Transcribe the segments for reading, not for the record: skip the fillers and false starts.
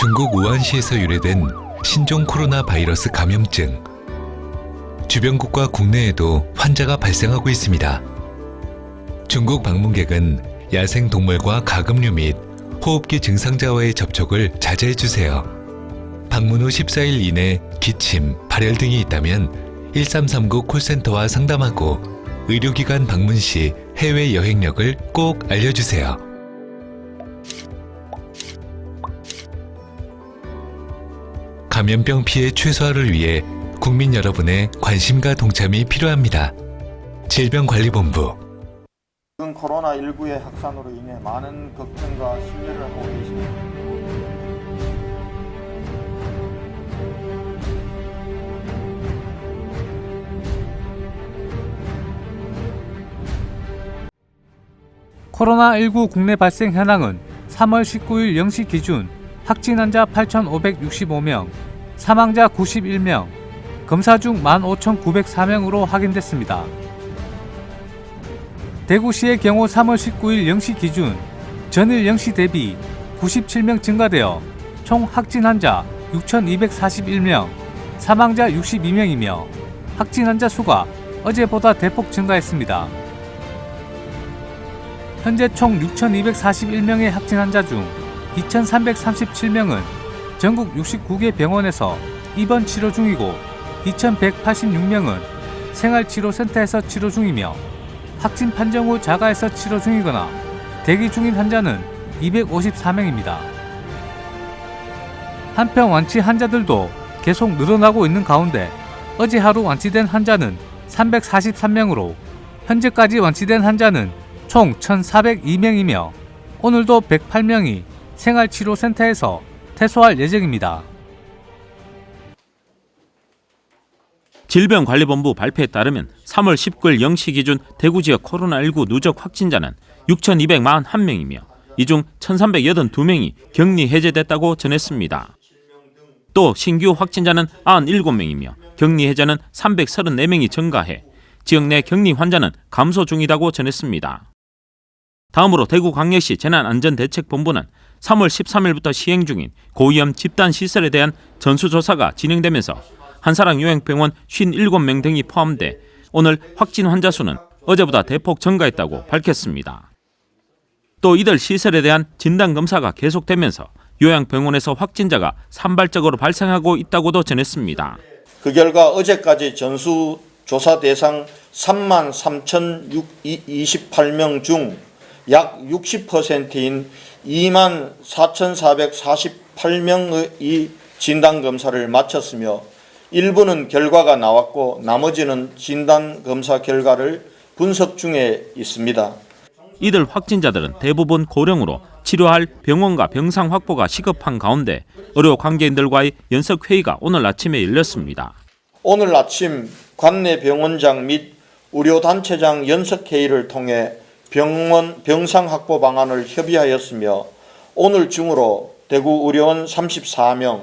중국 우한시에서 유래된 신종 코로나 바이러스 감염증. 주변국과 국내에도 환자가 발생하고 있습니다. 중국 방문객은 야생 동물과 가금류 및 호흡기 증상자와의 접촉을 자제해 주세요. 방문 후 14일 이내 기침, 발열 등이 있다면 1339 콜센터와 상담하고 의료기관 방문 시 해외 여행력을 꼭 알려주세요. 감염병 피해 최소화를 위해 국민 여러분의 관심과 동참이 필요합니다. 질병관리본부. 지금 코로나19의 확산으로 인해 많은 걱정과 신뢰를 하고 계십니다. 코로나19 국내 발생 현황은 3월 19일 0시 기준 확진 환자 8,565명, 사망자 91명, 검사 중 15,904명으로 확인됐습니다. 대구시의 경우 3월 19일 0시 기준 전일 0시 대비 97명 증가되어 총 확진 환자 6,241명, 사망자 62명이며 확진 환자 수가 어제보다 대폭 증가했습니다. 현재 총 6,241명의 확진 환자 중 2,337명은 전국 69개 병원에서 입원 치료 중이고 2,186명은 생활치료센터에서 치료 중이며 확진 판정 후 자가에서 치료 중이거나 대기 중인 환자는 254명입니다. 한편 완치 환자들도 계속 늘어나고 있는 가운데 어제 하루 완치된 환자는 343명으로 현재까지 완치된 환자는 총 1,402명이며 오늘도 108명이 생활치료센터에서 퇴소할 예정입니다. 질병관리본부 발표에 따르면 3월 19일 0시 기준 대구 지역 코로나19 누적 확진자는 6,241명이며 이 중 1,382명이 격리 해제됐다고 전했습니다. 또 신규 확진자는 97명이며 격리 해제는 334명이 증가해 지역 내 격리 환자는 감소 중이라고 전했습니다. 다음으로 대구광역시 재난안전대책본부는 3월 13일부터 시행 중인 고위험 집단시설에 대한 전수조사가 진행되면서 한사랑 요양병원 57명 등이 포함돼 오늘 확진 환자 수는 어제보다 대폭 증가했다고 밝혔습니다. 또 이들 시설에 대한 진단검사가 계속되면서 요양병원에서 확진자가 산발적으로 발생하고 있다고도 전했습니다. 그 결과 어제까지 전수조사 대상 33,028명 중 약 60%인 24,448명의 진단검사를 마쳤으며 일부는 결과가 나왔고 나머지는 진단검사 결과를 분석 중에 있습니다. 이들 확진자들은 대부분 고령으로 치료할 병원과 병상 확보가 시급한 가운데 의료 관계인들과의 연석회의가 오늘 아침에 열렸습니다. 오늘 아침 관내 병원장 및 의료단체장 연석회의를 통해 병상 확보 방안을 협의하였으며 오늘 중으로 대구 의료원 34명,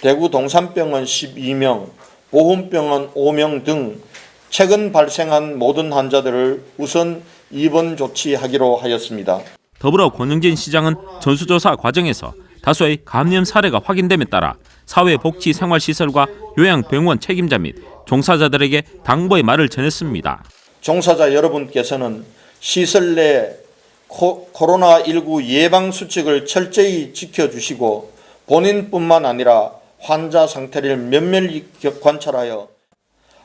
대구 동산병원 12명, 보훈병원 5명 등 최근 발생한 모든 환자들을 우선 입원 조치하기로 하였습니다. 더불어 권영진 시장은 전수조사 과정에서 다수의 감염 사례가 확인됨에 따라 사회복지생활시설과 요양병원 책임자 및 종사자들에게 당부의 말을 전했습니다. 종사자 여러분께서는 시설 내 코로나19 예방수칙을 철저히 지켜주시고 본인뿐만 아니라 환자 상태를 면밀히 관찰하여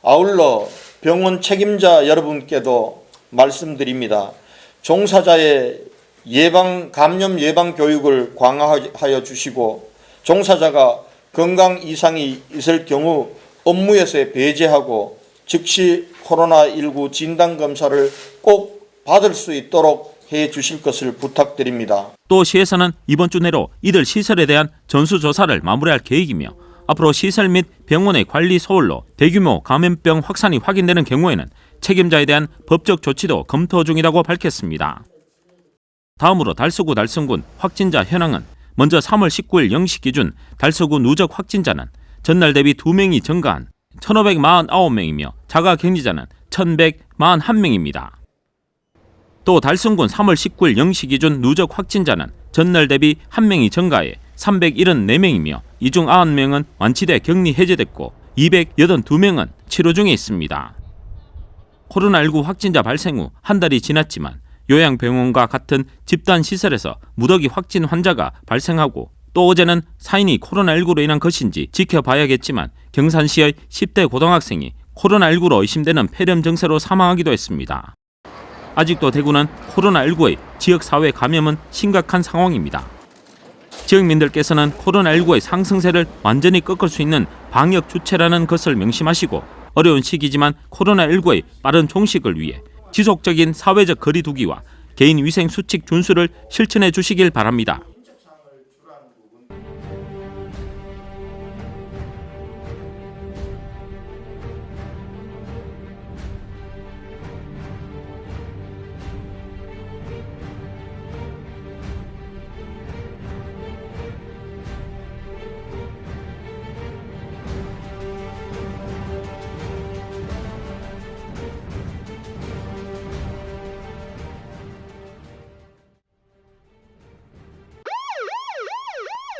아울러 병원 책임자 여러분께도 말씀드립니다. 종사자의 감염 예방 교육을 강화하여 주시고 종사자가 건강 이상이 있을 경우 업무에서 배제하고 즉시 코로나19 진단검사를 꼭 받을 수 있도록 해 주실 것을 부탁드립니다. 또 시에서는 이번 주 내로 이들 시설에 대한 전수조사를 마무리할 계획이며 앞으로 시설 및 병원의 관리 소홀로 대규모 감염병 확산이 확인되는 경우에는 책임자에 대한 법적 조치도 검토 중이라고 밝혔습니다. 다음으로 달서구 달성군 확진자 현황은 먼저 3월 19일 0시 기준 달서구 누적 확진자는 전날 대비 2명이 증가한 1,549명이며 자가 격리자는 1,141명입니다. 또 달성군 3월 19일 0시 기준 누적 확진자는 전날 대비 1명이 증가해 374명이며 이 중 90명은 완치돼 격리 해제됐고 282명은 치료 중에 있습니다. 코로나19 확진자 발생 후 한 달이 지났지만 요양병원과 같은 집단시설에서 무더기 확진 환자가 발생하고 또 어제는 사인이 코로나19로 인한 것인지 지켜봐야겠지만 경산시의 10대 고등학생이 코로나19로 의심되는 폐렴 증세로 사망하기도 했습니다. 아직도 대구는 코로나19의 지역사회 감염은 심각한 상황입니다. 지역민들께서는 코로나19의 상승세를 완전히 꺾을 수 있는 방역 주체라는 것을 명심하시고 어려운 시기지만 코로나19의 빠른 종식을 위해 지속적인 사회적 거리 두기와 개인 위생 수칙 준수를 실천해 주시길 바랍니다.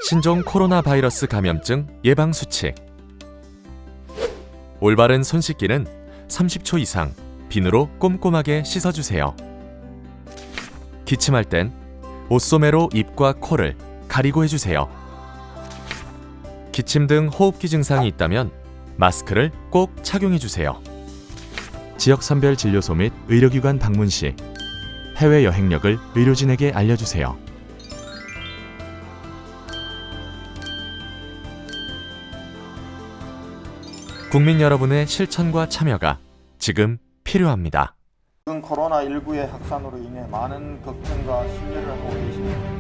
신종 코로나 바이러스 감염증 예방 수칙. 올바른 손 씻기는 30초 이상 비누로 꼼꼼하게 씻어주세요. 기침할 땐 옷소매로 입과 코를 가리고 해주세요. 기침 등 호흡기 증상이 있다면 마스크를 꼭 착용해주세요. 지역 선별 진료소 및 의료기관 방문 시 해외 여행력을 의료진에게 알려주세요. 국민 여러분의 실천과 참여가 지금 필요합니다. 최근 코로나19의 확산으로 인해 많은 걱정과 신뢰를 하고 계십니다.